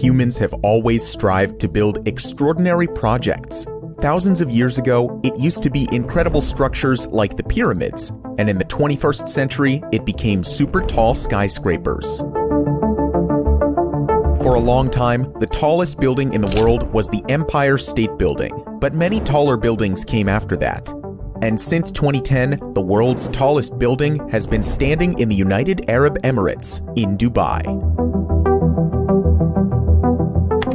humans have always strived to build extraordinary projects. Thousands of years ago, it used to be incredible structures like the pyramids, and in the 21st century, it became super tall skyscrapers. For a long time, the tallest building in the world was the Empire State Building, but many taller buildings came after that. And since 2010, the world's tallest building has been standing in the United Arab Emirates in Dubai.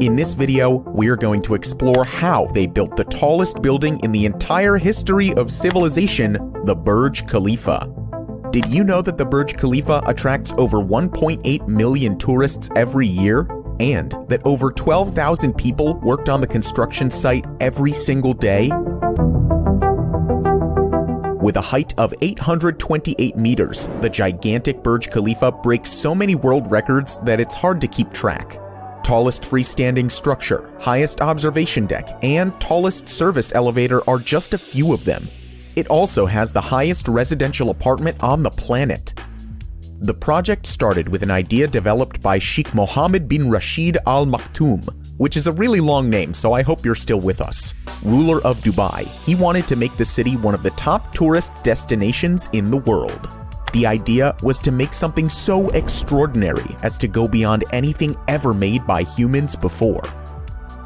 In this video, we're going to explore how they built the tallest building in the entire history of civilization, the Burj Khalifa. Did you know that the Burj Khalifa attracts over 1.8 million tourists every year? And that over 12,000 people worked on the construction site every single day? With a height of 828 meters, the gigantic Burj Khalifa breaks so many world records that it's hard to keep track. Tallest freestanding structure, highest observation deck, and tallest service elevator are just a few of them. It also has the highest residential apartment on the planet. The project started with an idea developed by Sheikh Mohammed bin Rashid Al Maktoum, which is a really long name, so I hope you're still with us. Ruler of Dubai, he wanted to make the city one of the top tourist destinations in the world. The idea was to make something so extraordinary as to go beyond anything ever made by humans before.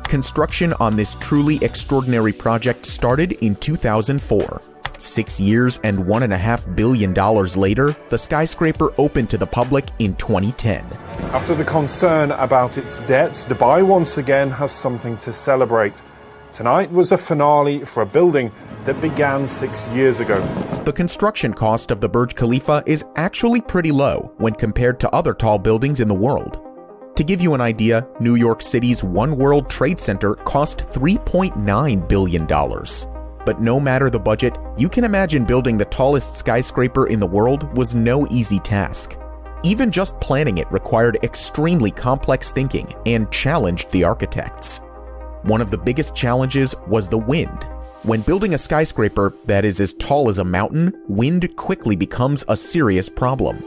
Construction on this truly extraordinary project started in 2004. 6 years and $1.5 billion later, the skyscraper opened to the public in 2010. After the concern about its debts, Dubai once again has something to celebrate. Tonight was a finale for a building that began 6 years ago. The construction cost of the Burj Khalifa is actually pretty low when compared to other tall buildings in the world. To give you an idea, New York City's One World Trade Center cost $3.9 billion. But no matter the budget, you can imagine building the tallest skyscraper in the world was no easy task. Even just planning it required extremely complex thinking and challenged the architects. One of the biggest challenges was the wind. When building a skyscraper that is as tall as a mountain, wind quickly becomes a serious problem.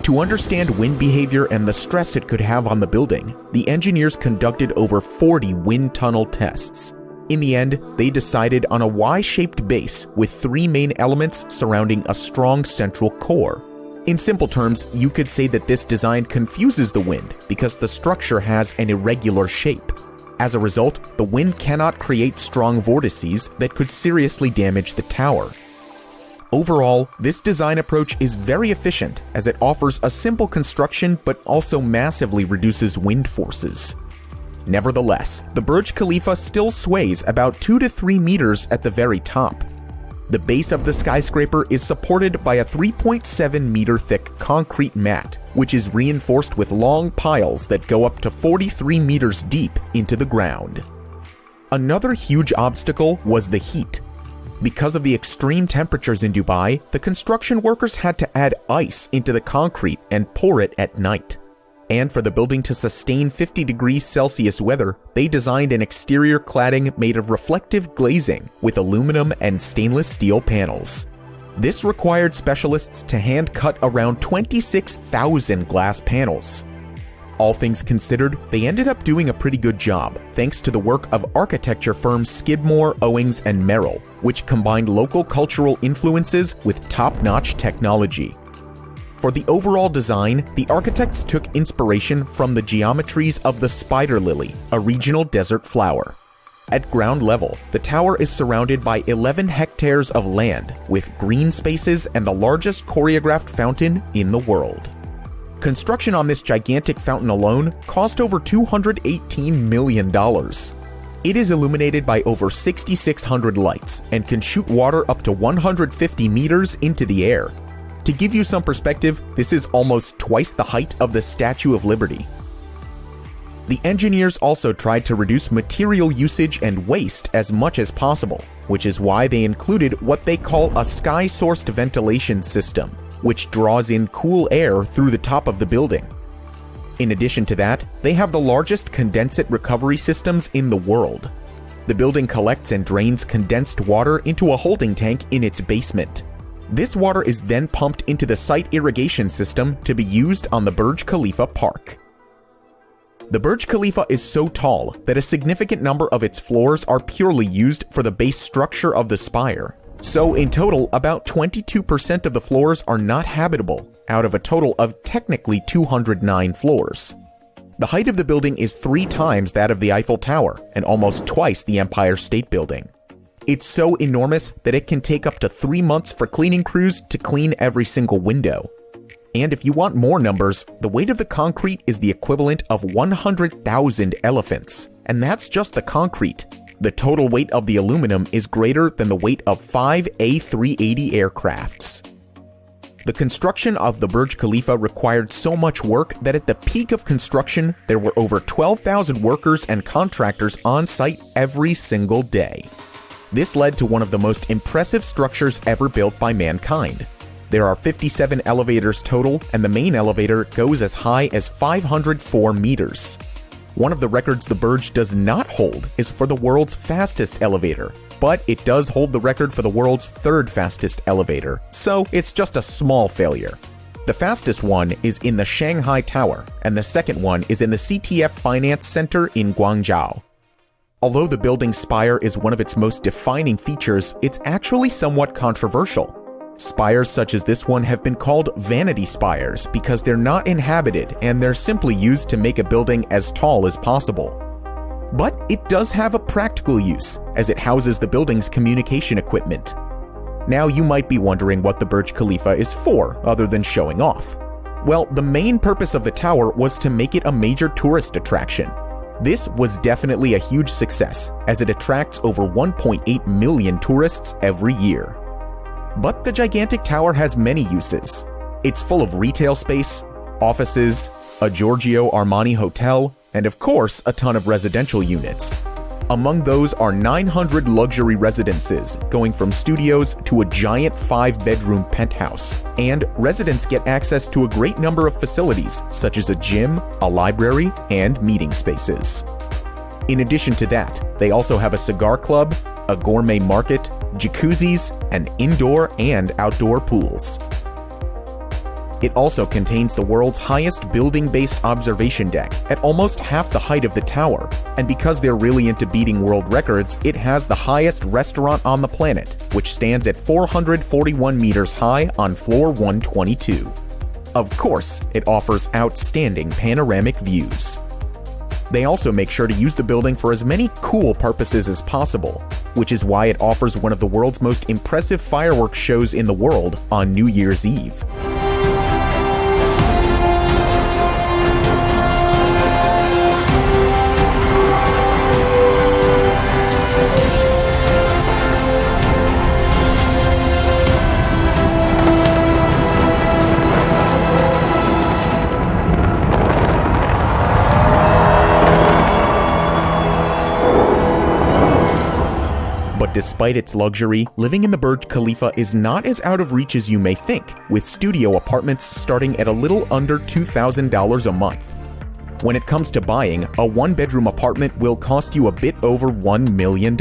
To understand wind behavior and the stress it could have on the building, the engineers conducted over 40 wind tunnel tests. In the end, they decided on a Y-shaped base with 3 main elements surrounding a strong central core. In simple terms, you could say that this design confuses the wind because the structure has an irregular shape. As a result, the wind cannot create strong vortices that could seriously damage the tower. Overall, this design approach is very efficient as it offers a simple construction but also massively reduces wind forces. Nevertheless, the Burj Khalifa still sways about 2 to 3 meters at the very top. The base of the skyscraper is supported by a 3.7 meter thick concrete mat, which is reinforced with long piles that go up to 43 meters deep into the ground. Another huge obstacle was the heat. Because of the extreme temperatures in Dubai, the construction workers had to add ice into the concrete and pour it at night. And for the building to sustain 50 degrees Celsius weather, they designed an exterior cladding made of reflective glazing with aluminum and stainless steel panels. This required specialists to hand cut around 26,000 glass panels. All things considered, they ended up doing a pretty good job, thanks to the work of architecture firms Skidmore, Owings, and Merrill, which combined local cultural influences with top-notch technology. For the overall design, the architects took inspiration from the geometries of the spider lily, a regional desert flower. At ground level, the tower is surrounded by 11 hectares of land, with green spaces and the largest choreographed fountain in the world. Construction on this gigantic fountain alone cost over $218 million. It is illuminated by over 6,600 lights and can shoot water up to 150 meters into the air. To give you some perspective, this is almost twice the height of the Statue of Liberty. The engineers also tried to reduce material usage and waste as much as possible, which is why they included what they call a sky-sourced ventilation system, which draws in cool air through the top of the building. In addition to that, they have the largest condensate recovery systems in the world. The building collects and drains condensed water into a holding tank in its basement. This water is then pumped into the site irrigation system to be used on the Burj Khalifa Park. The Burj Khalifa is so tall that a significant number of its floors are purely used for the base structure of the spire. So in total, about 22% of the floors are not habitable, out of a total of technically 209 floors. The height of the building is 3 times that of the Eiffel Tower and almost twice the Empire State Building. It's so enormous that it can take up to 3 months for cleaning crews to clean every single window. And if you want more numbers, the weight of the concrete is the equivalent of 100,000 elephants. And that's just the concrete. The total weight of the aluminum is greater than the weight of 5 A380 aircrafts. The construction of the Burj Khalifa required so much work that at the peak of construction, there were over 12,000 workers and contractors on site every single day. This led to one of the most impressive structures ever built by mankind. There are 57 elevators total, and the main elevator goes as high as 504 meters. One of the records the Burj does not hold is for the world's fastest elevator, but it does hold the record for the world's 3rd fastest elevator, so it's just a small failure. The fastest one is in the Shanghai Tower, and the second one is in the CTF Finance Center in Guangzhou. Although the building's spire is one of its most defining features, it's actually somewhat controversial. Spires such as this one have been called vanity spires because they're not inhabited and they're simply used to make a building as tall as possible. But it does have a practical use, as it houses the building's communication equipment. Now you might be wondering what the Burj Khalifa is for, other than showing off. Well, the main purpose of the tower was to make it a major tourist attraction. This was definitely a huge success, as it attracts over 1.8 million tourists every year. But the gigantic tower has many uses. It's full of retail space, offices, a Giorgio Armani hotel, and of course, a ton of residential units. Among those are 900 luxury residences, going from studios to a giant 5-bedroom penthouse. And residents get access to a great number of facilities, such as a gym, a library, and meeting spaces. In addition to that, they also have a cigar club, a gourmet market, jacuzzis, and indoor and outdoor pools. It also contains the world's highest building-based observation deck at almost half the height of the tower, and because they're really into beating world records, it has the highest restaurant on the planet, which stands at 441 meters high on floor 122. Of course, it offers outstanding panoramic views. They also make sure to use the building for as many cool purposes as possible, which is why it offers one of the world's most impressive fireworks shows in the world on New Year's Eve. Despite its luxury, living in the Burj Khalifa is not as out of reach as you may think, with studio apartments starting at a little under $2,000 a month. When it comes to buying, a 1-bedroom apartment will cost you a bit over $1 million.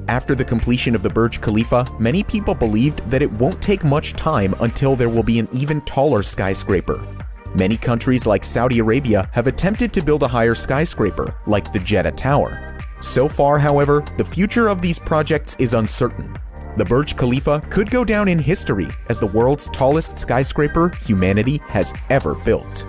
After the completion of the Burj Khalifa, many people believed that it won't take much time until there will be an even taller skyscraper. Many countries like Saudi Arabia have attempted to build a higher skyscraper, like the Jeddah Tower. So far, however, the future of these projects is uncertain. The Burj Khalifa could go down in history as the world's tallest skyscraper humanity has ever built.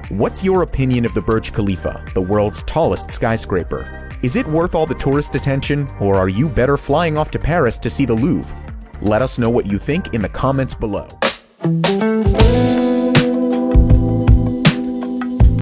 What's your opinion of the Burj Khalifa, the world's tallest skyscraper? Is it worth all the tourist attention, or are you better flying off to Paris to see the Louvre? Let us know what you think in the comments below.